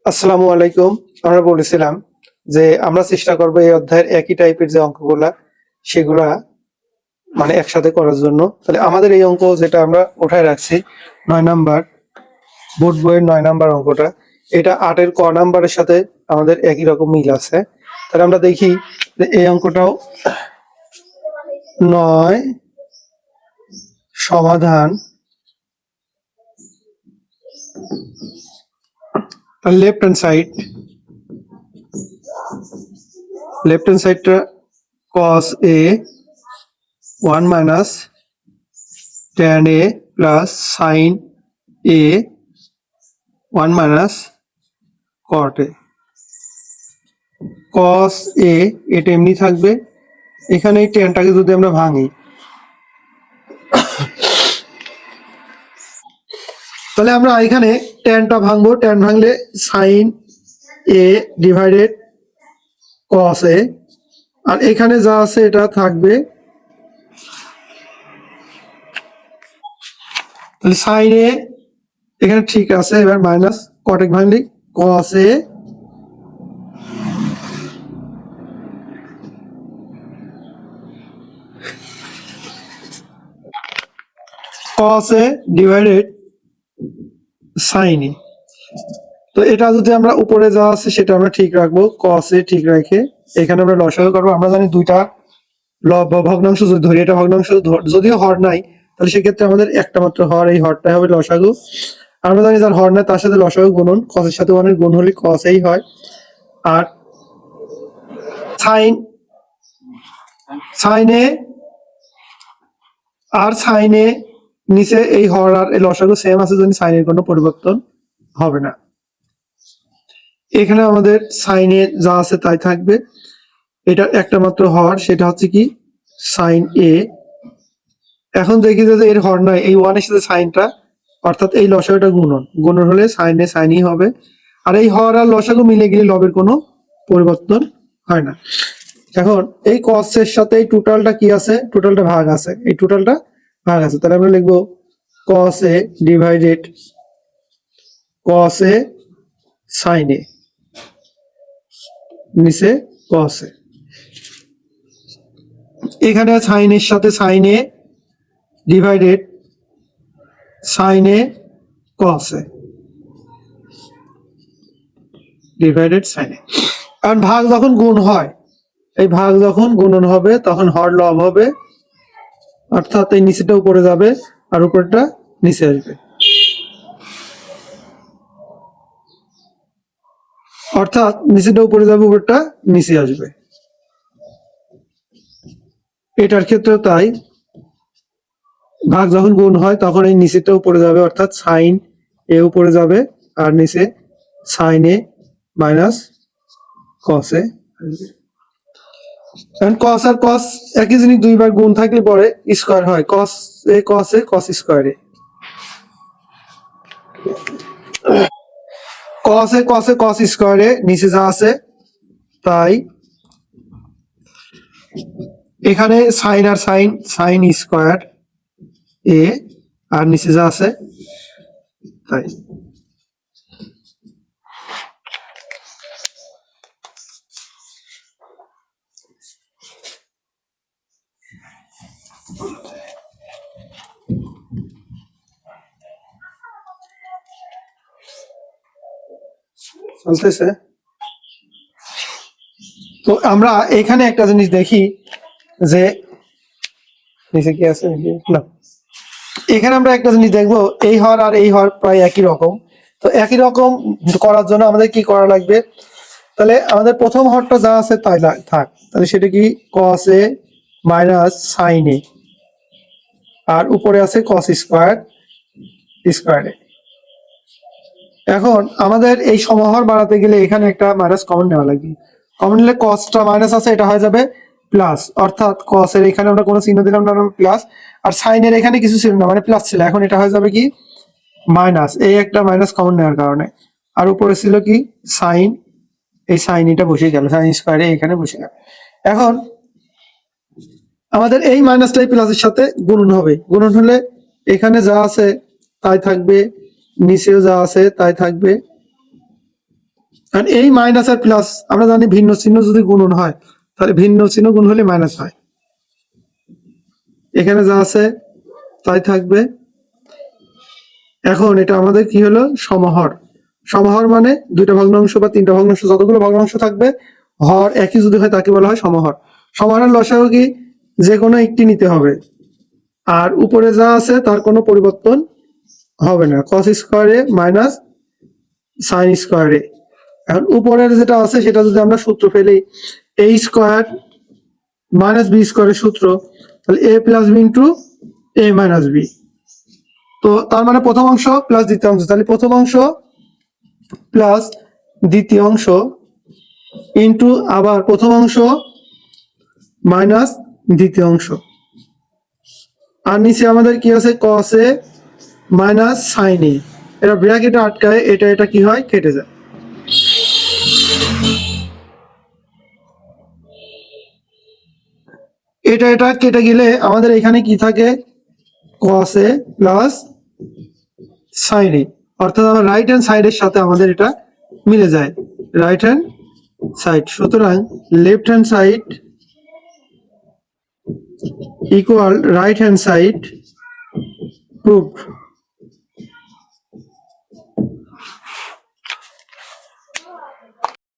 আসসালামু আলাইকুম। আমরা বলেছিলাম যে আমরা চেষ্টা করব এই অধ্যায়ের একই টাইপের যে অঙ্কগুলা সেগুলা মানে একসাথে করার জন্য। তাহলে আমাদের এই অঙ্ক যেটা আমরা উঠায় রাখছি ৯ নাম্বার বোর্ড বইয়ের ৯ নাম্বার অঙ্কটা, এটা ৮ এর ক নাম্বারের সাথে আমাদের একই রকম মিল আছে। তাহলে আমরা দেখি যে এই অঙ্কটাও ৯ সমাধান। লেফট হ্যান্ড সাইডটা cos a 1 minus tan a plus sin a 1 minus cot a। cos a এটা এমনি থাকবে, এখানে এই ট্যানটাকে যদি আমরা ভাঙি তাহলে আমরা এখানে ট্যানটা ভাঙবো, ট্যান ভাঙলে sin a divided cos a, আর এখানে যা আছে এটা থাকবে। তাহলে sin a এখানে ঠিক আছে, এবার মাইনাস কটেক ভাঙলি cos a divided sin a। তো এটা যদি আমরা উপরে যা আছে সেটা আমরা ঠিক রাখবো, cos a ঠিক রেখে এখানে আমরা লসাগু করবো। আমরা জানি দুইটা ভগ্নাংশ যদি ধরি, এটা ভগ্নাংশ যদিও হর নাই তাহলে সেক্ষেত্রে আমাদের একটা মাত্র হর, এই হরটাই হবে লসাগু। আমরা জানি যার হর নাই তার সাথে লসাগু গুণন, cos এর সাথে 1 এর গুণ হলে cos এই হয়। আর sin a নিচে এই হর আর এই লসাগু সেম আছে, যদি sin এর কোনো পরিবর্তন হবে না। এখানে আমাদের sin a যা আছে তাই থাকবে, এটা একটা মাত্র হর, সেটা হচ্ছে কি sin a। এখন দেখি যে এর হর নাই, এই 1 এর সাথে সাইনটা অর্থাৎ এই লসাগুটা গুণন হলে sin a sin ই হবে। আর এই হর আর লসাগু মিলে গেলে লবের কোনো পরিবর্তন হয় না। এখন এই cos এর সাথে এই টোটালটা কি আছে, টোটালটা ভাগ আছে, এই টোটালটা ভাগ আছে। তাহলে আমরা লিখবো cos a divided cos a sin a, নিচে cos a, এখানে sin এর সাথে sin a divided sin a cos a divided sin a। কারণ ভাগ যখন গুণ হয়, এই ভাগ যখন গুণন হবে তখন হর লব হবে, অর্থাৎ এই নিচেটা উপরে যাবে আর উপরটা নিচে আসবে, অর্থাৎ নিচেটা উপরে যাবে উপরটা নিচে আসবে। এটার ক্ষেত্রে তাই, ভাগ যখন গুণ হয় তখন এই নিচেটা উপরে যাবে, অর্থাৎ sin a উপরে যাবে আর নিচে sin a minus cos a। cos আর cos একই জিনিস দুইবার গুণ থাকলে পরে স্কয়ার হয়, cos a cos square a, cos a cos square a নিচে যা আছে তাই। এখানে sin আর sin স্কয়ার a আর নিচে যা আছে তাই। চলতেছে। তো আমরা এখানে একটা জিনিস দেখি যে নিচে কি আছে না, এখানে আমরা একটা জিনিস দেখবো, এই হর আর এই হর প্রায় একই রকম। তো একই রকম করার জন্য আমাদের কি করা লাগবে, তাহলে আমাদের প্রথম হরটা যা আছে তাই থাক, তাহলে সেটা কি cos a minus sin a, আর উপরে আছে cos স্কয়ার a। এখন আমাদের এই সমহর বানাতে গেলে এখানে একটা মাইনাস কমন নেওয়া লাগবে, কমন নিলে cosটা মাইনাস আছে এটা হয়ে যাবে প্লাস, অর্থাৎ cos এর এখানে আমরা কোনো চিহ্ন দিলাম না, প্লাস, আর sin এর এখানে কিছু ছিল না মানে প্লাস ছিল, এখন এটা হয়ে যাবে কি মাইনাস, এই একটা মাইনাস কমন নেওয়ার কারণে। আর উপরে ছিল কি sin, এই sin এটা বসে গেল, sin স্কয়ারে এখানে বসে গেল। এখন আমাদের এই মাইনাসটাই প্লাসের সাথে গুণন হবে, গুণন হলে এখানে যা আছে তাই থাকবে, নিচেও যা আছে তাই থাকবে, কারণ এই মাইনাস আর প্লাস আমরা জানি ভিন্ন চিহ্ন যদি গুণন হয় তাহলে ভিন্ন চিহ্ন গুণ হলে মাইনাস হয়। এখানে যা আছে তাই থাকবে। এখন এটা আমাদের কি হলো সমাহর। সমাহর মানে দুইটা ভগ্নাংশ বা তিনটা ভগ্নাংশ যতগুলো ভগ্নাংশ থাকবে হর একই যদি হয় তাকে বলা হয় সমাহর। সমাহরের লসাগু কি যে কোনো একটি নিতে হবে আর উপরে যা আছে তার কোনো পরিবর্তন হবে না, কস স্কোয়ারে মাইনাস সাইন স্কোয়ারে। এখন উপরের যেটা আছে সেটা যদি আমরা সূত্র ফেলি এ স্কোয়ার মাইনাস বি স্কোয়ারের সূত্র, তাহলে এ প্লাস বি ইন্টু এ মাইনাস বি। তো তার মানে প্রথম অংশ প্লাস দ্বিতীয় অংশ, তাহলে প্রথম অংশ প্লাস দ্বিতীয় অংশ ইন্টু আবার প্রথম অংশ মাইনাস দ্বিতীয় অংশ। আর নিচে আমাদের কি আছে কস এ মাইনাস সাইন এ, এটা ব্র্যাকেটে আটকায়, এটা কি হয় কেটে যায়। এটা কেটে গেলে আমাদের এখানে কি থাকে কস এ প্লাস সাইন এ, অর্থাৎ আমার রাইট হ্যান্ড সাইডের সাথে আমাদের এটা মিলে যায়, রাইট হ্যান্ড সাইড। সুতরাং left hand side equal right hand side proved.